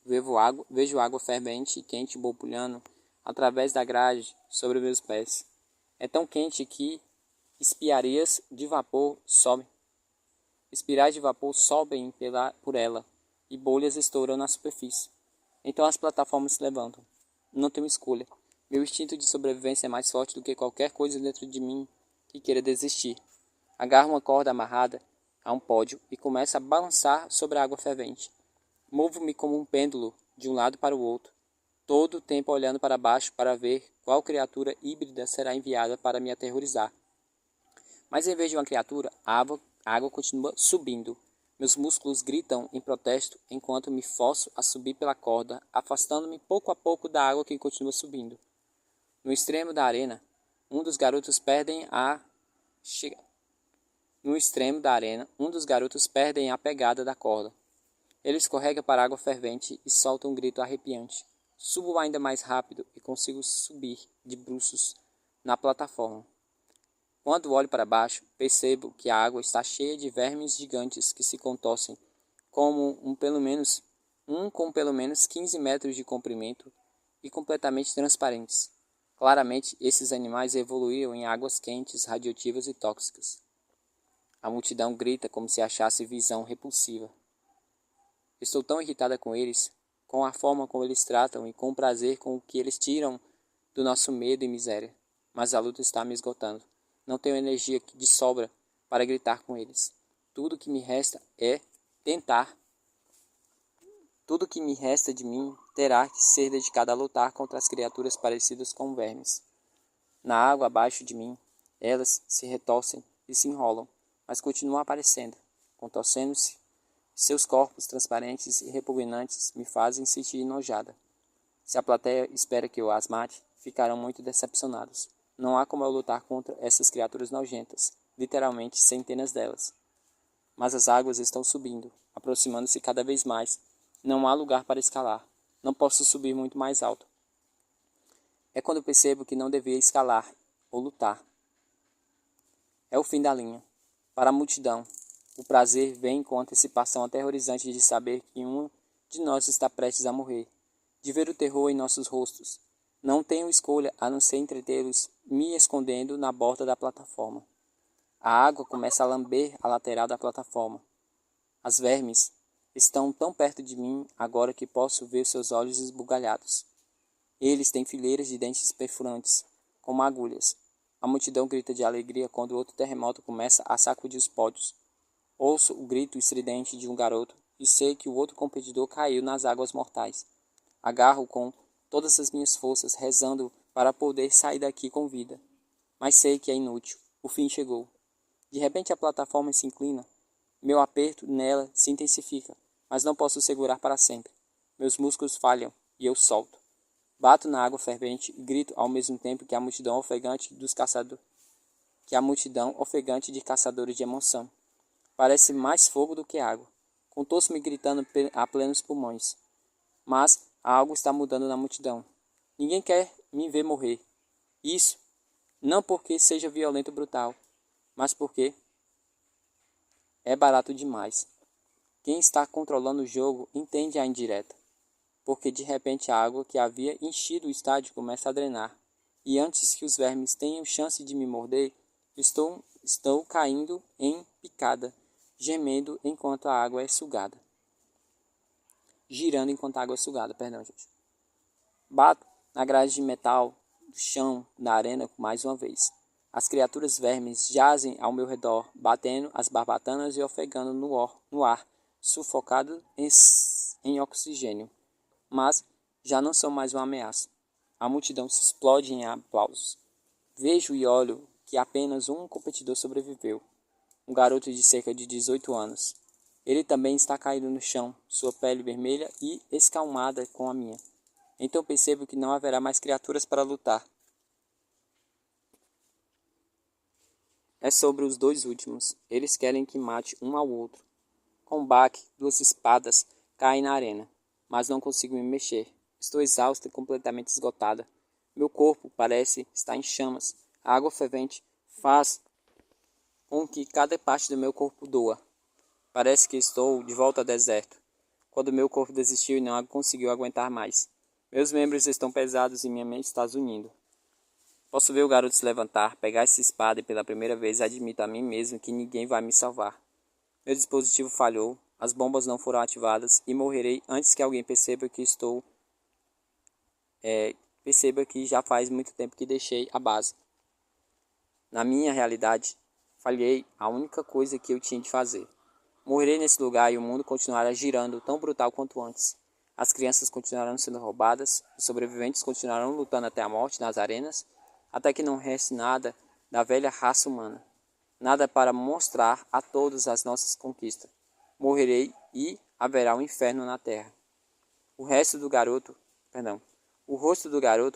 vejo água fervente e quente borbulhando através da grade sobre meus pés. É tão quente que espirais de vapor sobem por ela e bolhas estouram na superfície. Então as plataformas se levantam. Não tenho escolha. Meu instinto de sobrevivência é mais forte do que qualquer coisa dentro de mim que queira desistir. Agarro uma corda amarrada a um pódio e começo a balançar sobre a água fervente. Movo-me como um pêndulo de um lado para o outro, todo o tempo olhando para baixo para ver qual criatura híbrida será enviada para me aterrorizar. Mas em vez de uma criatura, a água continua subindo. Meus músculos gritam em protesto enquanto me forço a subir pela corda, afastando-me pouco a pouco da água que continua subindo. No extremo da arena, um dos garotos perdem a pegada da corda. Ele escorrega para a água fervente e solta um grito arrepiante. Subo ainda mais rápido e consigo subir de bruços na plataforma. Quando olho para baixo, percebo que a água está cheia de vermes gigantes que se contorcem, como com pelo menos 15 metros de comprimento e completamente transparentes. Claramente, esses animais evoluíram em águas quentes, radioativas e tóxicas. A multidão grita como se achasse visão repulsiva. Estou tão irritada com eles, com a forma como eles tratam e com o prazer com o que eles tiram do nosso medo e miséria. Mas a luta está me esgotando. Não tenho energia de sobra para gritar com eles. Tudo que me resta de mim terá que ser dedicado a lutar contra as criaturas parecidas com vermes. Na água abaixo de mim, elas se retorcem e se enrolam, mas continuam aparecendo, contorcendo-se. Seus corpos transparentes e repugnantes me fazem sentir enojada. Se a plateia espera que eu as mate, ficarão muito decepcionados. Não há como eu lutar contra essas criaturas nojentas, literalmente centenas delas. Mas as águas estão subindo, aproximando-se cada vez mais. Não há lugar para escalar. Não posso subir muito mais alto. É quando percebo que não devia escalar ou lutar. É o fim da linha. Para a multidão, o prazer vem com a antecipação aterrorizante de saber que um de nós está prestes a morrer, de ver o terror em nossos rostos. Não tenho escolha a não ser entretê-los me escondendo na borda da plataforma. A água começa a lamber a lateral da plataforma. As vermes estão tão perto de mim agora que posso ver seus olhos esbugalhados. Eles têm fileiras de dentes perfurantes, como agulhas. A multidão grita de alegria quando outro terremoto começa a sacudir os pódios. Ouço o grito estridente de um garoto e sei que o outro competidor caiu nas águas mortais. Agarro com todas as minhas forças, rezando para poder sair daqui com vida. Mas sei que é inútil. O fim chegou. De repente a plataforma se inclina. Meu aperto nela se intensifica, mas não posso segurar para sempre. Meus músculos falham e eu solto. Bato na água fervente e grito ao mesmo tempo que a multidão ofegante de caçadores de emoção. Parece mais fogo do que água. Contorço-me gritando a plenos pulmões. Mas algo está mudando na multidão. Ninguém quer me ver morrer. Isso, não porque seja violento ou brutal, mas porque é barato demais. Quem está controlando o jogo entende a indireta. Porque de repente a água que havia enchido o estádio começa a drenar. E antes que os vermes tenham chance de me morder, estou caindo em picada, gemendo enquanto a água é sugada. Girando enquanto a água é sugada, perdão, gente. Bato na grade de metal do chão da arena mais uma vez. As criaturas vermes jazem ao meu redor, batendo as barbatanas e ofegando no ar, sufocado em oxigênio. Mas já não são mais uma ameaça. A multidão se explode em aplausos. Vejo e olho que apenas um competidor sobreviveu, um garoto de cerca de 18 anos. Ele também está caído no chão, sua pele vermelha e escalmada com a minha. Então percebo que não haverá mais criaturas para lutar. É sobre os dois últimos. Eles querem que mate um ao outro. Com um baque, duas espadas caem na arena, mas não consigo me mexer. Estou exausta e completamente esgotada. Meu corpo parece estar em chamas. A água fervente faz com que cada parte do meu corpo doa. Parece que estou de volta ao deserto, quando meu corpo desistiu e não conseguiu aguentar mais. Meus membros estão pesados e minha mente está zunindo. Posso ver o garoto se levantar, pegar essa espada e pela primeira vez admito a mim mesmo que ninguém vai me salvar. Meu dispositivo falhou, as bombas não foram ativadas e morrerei antes que alguém perceba que já faz muito tempo que deixei a base. Na minha realidade, falhei a única coisa que eu tinha de fazer. Morrerei nesse lugar e o mundo continuará girando tão brutal quanto antes. As crianças continuarão sendo roubadas, os sobreviventes continuarão lutando até a morte nas arenas, até que não reste nada da velha raça humana. Nada para mostrar a todos as nossas conquistas. Morrerei e haverá um inferno na terra. O rosto do garoto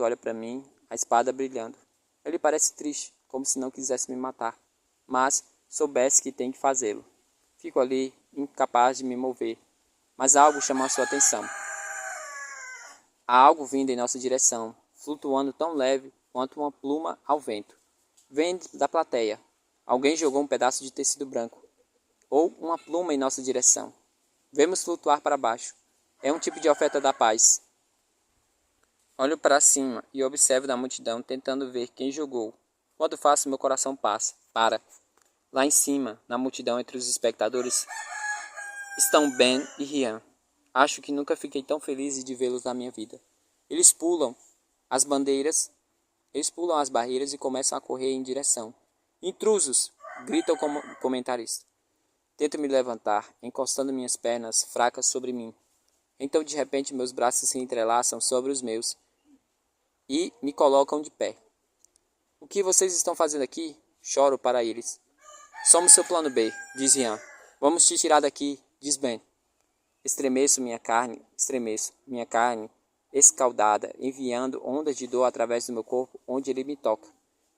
olha para mim, a espada brilhando. Ele parece triste, como se não quisesse me matar, mas soubesse que tem que fazê-lo. Fico ali, incapaz de me mover, mas algo chama a sua atenção. Há algo vindo em nossa direção, flutuando tão leve quanto uma pluma ao vento. Vem da plateia. Alguém jogou um pedaço de tecido branco, ou uma pluma em nossa direção. Vemos flutuar para baixo. É um tipo de oferta da paz. Olho para cima e observo da multidão tentando ver quem jogou. Quando faço, meu coração para. Lá em cima, na multidão entre os espectadores, estão Ben e Rian. Acho que nunca fiquei tão feliz de vê-los na minha vida. Eles pulam as barreiras e começam a correr em direção. Intrusos! Grita o comentarista. Tento me levantar, encostando minhas pernas fracas sobre mim. Então, de repente, meus braços se entrelaçam sobre os meus e me colocam de pé. O que vocês estão fazendo aqui? Choro para eles. Somos seu plano B, diz Rian. Vamos te tirar daqui, diz Ben. Estremeço minha carne, escaldada, enviando ondas de dor através do meu corpo onde ele me toca.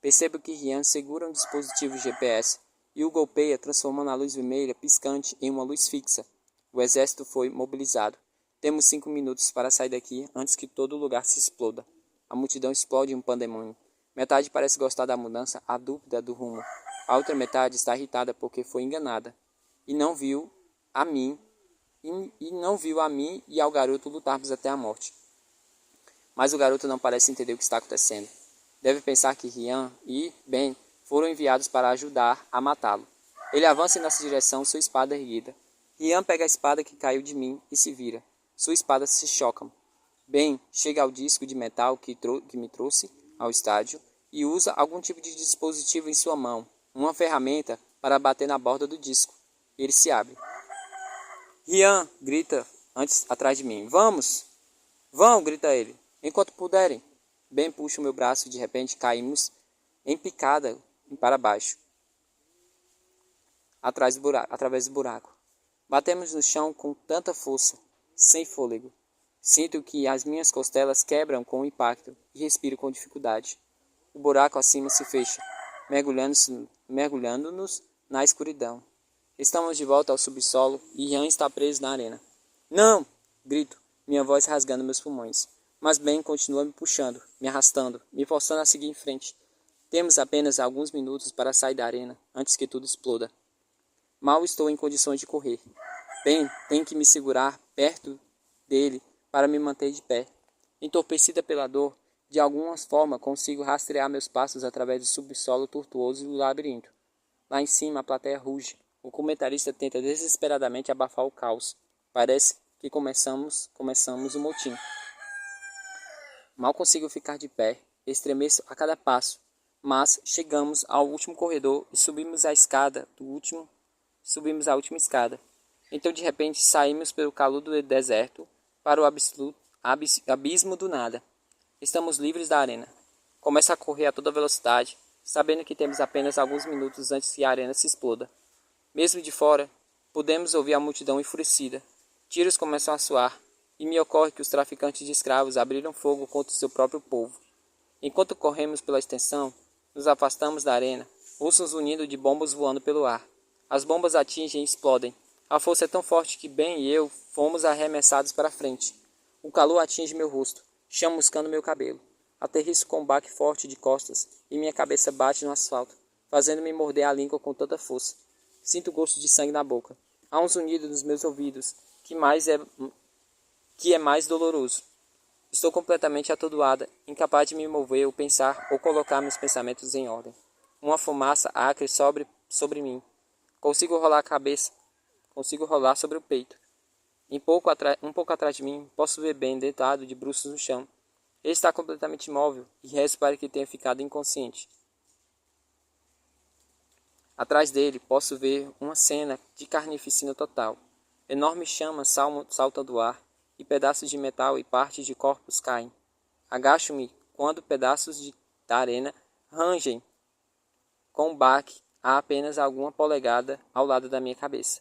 Percebo que Rian segura um dispositivo GPS e o golpeia, transformando a luz vermelha piscante em uma luz fixa. O exército foi mobilizado. Temos 5 minutos para sair daqui antes que todo o lugar se exploda. A multidão explode em um pandemônio. Metade parece gostar da mudança, a dúvida do rumo. A outra metade está irritada porque foi enganada e não viu a mim e ao garoto lutarmos até a morte. Mas o garoto não parece entender o que está acontecendo. Deve pensar que Rian e Ben foram enviados para ajudar a matá-lo. Ele avança em nossa direção, sua espada erguida. Rian pega a espada que caiu de mim e se vira. Sua espada se choca. Ben chega ao disco de metal que me trouxe ao estádio e usa algum tipo de dispositivo em sua mão, uma ferramenta para bater na borda do disco. Ele se abre. Rian grita atrás de mim. Vamos! Vão! Grita ele. Enquanto puderem. Ben puxa o meu braço e de repente caímos em picada para baixo, através do buraco. Batemos no chão com tanta força, sem fôlego. Sinto que as minhas costelas quebram com o impacto e respiro com dificuldade. O buraco acima se fecha, mergulhando-nos na escuridão. Estamos de volta ao subsolo e Rian está preso na arena. Não! Grito, minha voz rasgando meus pulmões. Mas Ben continua me puxando, me arrastando, me forçando a seguir em frente. Temos apenas alguns minutos para sair da arena, antes que tudo exploda. Mal estou em condições de correr. Ben tem que me segurar perto dele para me manter de pé. Entorpecida pela dor, de alguma forma consigo rastrear meus passos através do subsolo tortuoso do labirinto. Lá em cima a plateia ruge. O comentarista tenta desesperadamente abafar o caos. Parece que começamos o motim. Mal consigo ficar de pé, estremeço a cada passo, mas chegamos ao último corredor e subimos a última escada. Então de repente saímos pelo calor do deserto para o abismo do nada. Estamos livres da arena. Começo a correr a toda velocidade, sabendo que temos apenas alguns minutos antes que a arena se exploda. Mesmo de fora, podemos ouvir a multidão enfurecida. Tiros começam a soar, e me ocorre que os traficantes de escravos abriram fogo contra o seu próprio povo. Enquanto corremos pela extensão, nos afastamos da arena. Ouço um zunido de bombas voando pelo ar. As bombas atingem e explodem. A força é tão forte que Ben e eu fomos arremessados para frente. O calor atinge meu rosto, chamuscando meu cabelo. Aterriço com um baque forte de costas e minha cabeça bate no asfalto, fazendo-me morder a língua com tanta força. Sinto gosto de sangue na boca. Há um zunido nos meus ouvidos, que é mais doloroso. Estou completamente atordoada, incapaz de me mover ou pensar ou colocar meus pensamentos em ordem. Uma fumaça acre sobre mim. Consigo rolar sobre o peito. Um pouco atrás de mim, posso ver Ben deitado de bruços no chão. Ele está completamente imóvel e rezo para que tenha ficado inconsciente. Atrás dele posso ver uma cena de carnificina total. Enormes chamas saltam do ar, e pedaços de metal e partes de corpos caem. Agacho-me quando pedaços da arena rangem com um baque a apenas alguma polegada ao lado da minha cabeça.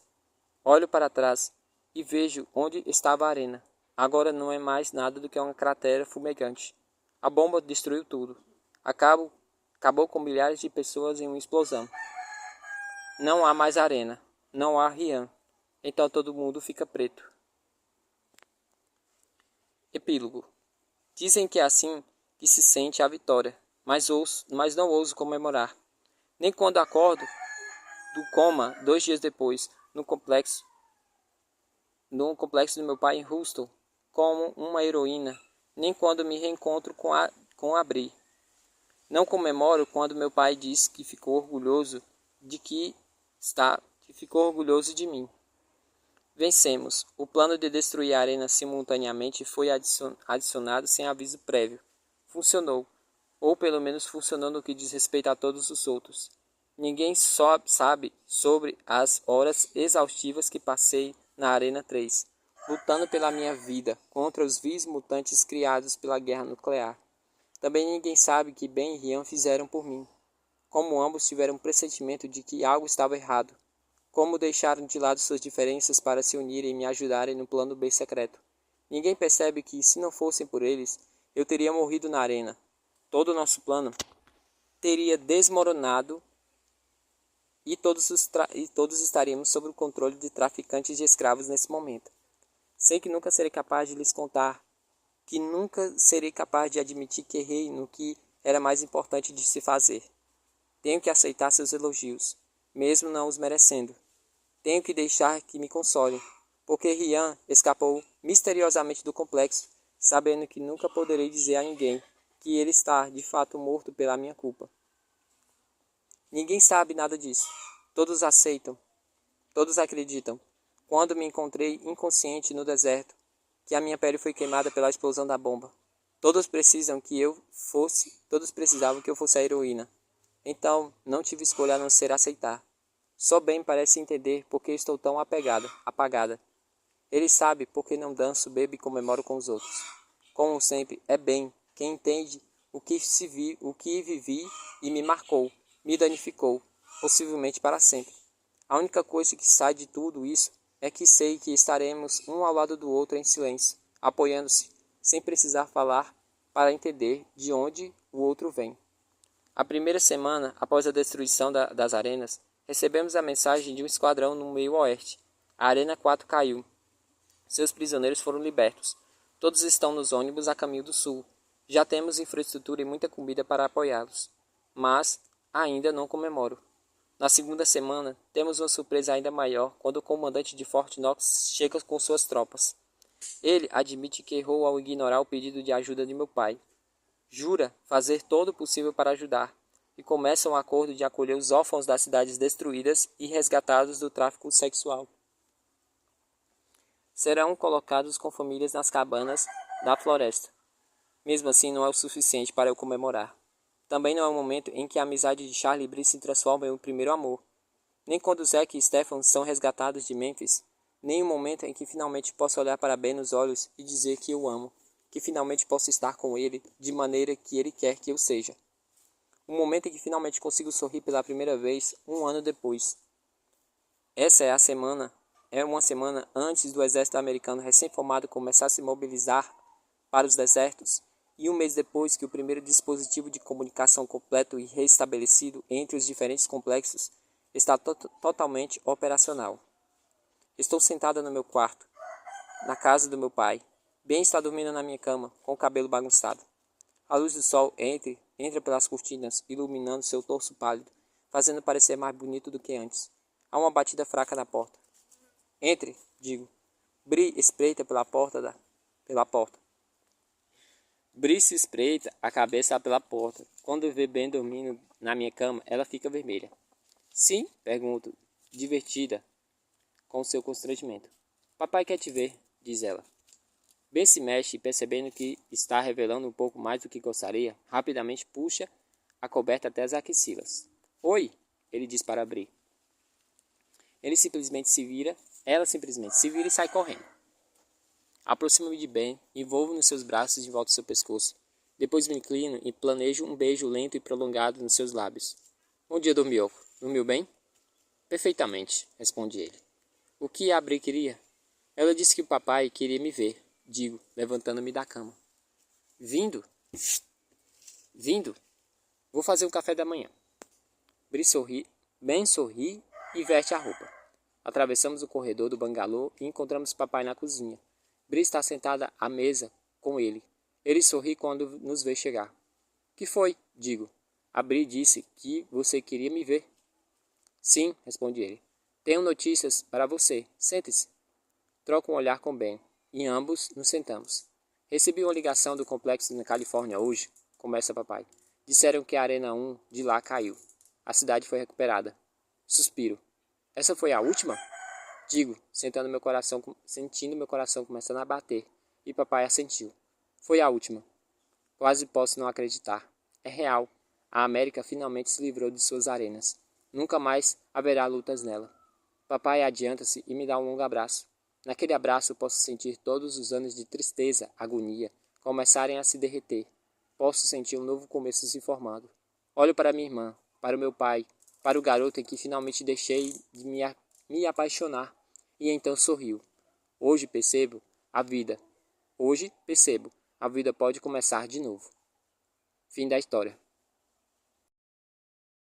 Olho para trás e vejo onde estava a arena. Agora não é mais nada do que uma cratera fumegante. A bomba destruiu tudo. Acabou com milhares de pessoas em uma explosão. Não há mais arena. Não há Rian. Então todo mundo fica preto. Epílogo. Dizem que é assim que se sente a vitória, mas não ouso comemorar. Nem quando acordo do coma 2 dias depois, no complexo do meu pai em Houston, como uma heroína, nem quando me reencontro com a Bri. Não comemoro quando meu pai diz que ficou orgulhoso que ficou orgulhoso de mim. Vencemos. O plano de destruir a arena simultaneamente foi adicionado sem aviso prévio. Funcionou. Ou pelo menos funcionou no que diz respeito a todos os outros. Ninguém sabe sobre as horas exaustivas que passei na Arena 3, lutando pela minha vida contra os vis mutantes criados pela guerra nuclear. Também ninguém sabe que Ben e Rian fizeram por mim. Como ambos tiveram um pressentimento de que algo estava errado. Como deixaram de lado suas diferenças para se unirem e me ajudarem no plano B secreto. Ninguém percebe que, se não fossem por eles, eu teria morrido na arena. Todo o nosso plano teria desmoronado e todos estaríamos sob o controle de traficantes de escravos nesse momento. Sei que nunca serei capaz de lhes contar, que nunca serei capaz de admitir que errei no que era mais importante de se fazer. Tenho que aceitar seus elogios, mesmo não os merecendo. Tenho que deixar que me consolem, porque Rian escapou misteriosamente do complexo, sabendo que nunca poderei dizer a ninguém que ele está, de fato, morto pela minha culpa. Ninguém sabe nada disso. Todos aceitam, todos acreditam. Quando me encontrei inconsciente no deserto, que a minha pele foi queimada pela explosão da bomba. Todos precisavam que eu fosse a heroína. Então, não tive escolha a não ser aceitar. Só Ben parece entender por que estou tão apagada. Ele sabe por que não danço, bebo e comemoro com os outros. Como sempre, é Ben quem entende o que vivi e me marcou, me danificou, possivelmente para sempre. A única coisa que sai de tudo isso é que sei que estaremos um ao lado do outro em silêncio, apoiando-se, sem precisar falar para entender de onde o outro vem. A primeira semana após a destruição das arenas, recebemos a mensagem de um esquadrão no meio oeste. A Arena 4 caiu. Seus prisioneiros foram libertos. Todos estão nos ônibus a caminho do sul. Já temos infraestrutura e muita comida para apoiá-los. Mas ainda não comemoro. Na segunda semana, temos uma surpresa ainda maior quando o comandante de Fort Knox chega com suas tropas. Ele admite que errou ao ignorar o pedido de ajuda de meu pai. Jura fazer todo o possível para ajudar, e começa um acordo de acolher os órfãos das cidades destruídas e resgatados do tráfico sexual. Serão colocados com famílias nas cabanas da floresta. Mesmo assim, não é o suficiente para eu comemorar. Também não é o momento em que a amizade de Charlie e Bree se transforma em um primeiro amor. Nem quando Zack e Stefan são resgatados de Memphis. Nem o momento em que finalmente posso olhar para Ben nos olhos e dizer que o amo. Que finalmente posso estar com ele de maneira que ele quer que eu seja. O momento em que finalmente consigo sorrir pela primeira vez, um ano depois. Essa é uma semana antes do exército americano recém-formado começar a se mobilizar para os desertos, e um mês depois que o primeiro dispositivo de comunicação completo e restabelecido entre os diferentes complexos está totalmente operacional. Estou sentada no meu quarto, na casa do meu pai. Ben está dormindo na minha cama, com o cabelo bagunçado. A luz do sol entra pelas cortinas, iluminando seu torso pálido, fazendo parecer mais bonito do que antes. Há uma batida fraca na porta. Entre, digo. Bree espreita pela porta. Bree se espreita a cabeça pela porta. Quando vê Ben dormindo na minha cama, ela fica vermelha. Sim? Pergunto, divertida com seu constrangimento. Papai quer te ver, diz ela. Ben se mexe e, percebendo que está revelando um pouco mais do que gostaria, rapidamente puxa a coberta até as axilas. Oi! ele diz para Bri. Ela simplesmente se vira e sai correndo. Aproximo-me de Ben, envolvo nos seus braços de volta ao seu pescoço. Depois me inclino e planejo um beijo lento e prolongado nos seus lábios. Bom dia, dormiu. Dormiu bem? Perfeitamente, responde ele. O que a Bri queria? Ela disse que o papai queria me ver, digo, levantando-me da cama. Vindo? Vou fazer um café da manhã. Ben sorri e veste a roupa. Atravessamos o corredor do bangalô e encontramos papai na cozinha. Bri está sentada à mesa com ele. Ele sorri quando nos vê chegar. Que foi? Digo. A Bri disse que você queria me ver. Sim, responde ele. Tenho notícias para você. Sente-se. Troco um olhar com Ben e ambos nos sentamos. Recebi uma ligação do complexo na Califórnia hoje, começa papai. Disseram que a Arena 1 de lá caiu. A cidade foi recuperada. Suspiro. Essa foi a última? Digo, sentindo meu coração começando a bater, e papai assentiu. Foi a última. Quase posso não acreditar. É real. A América finalmente se livrou de suas arenas. Nunca mais haverá lutas nela. Papai adianta-se e me dá um longo abraço. Naquele abraço posso sentir todos os anos de tristeza, agonia, começarem a se derreter. Posso sentir um novo começo se formando. Olho para minha irmã, para o meu pai, para o garoto em que finalmente deixei de me apaixonar. E então sorriu. Hoje percebo a vida pode começar de novo. Fim da história.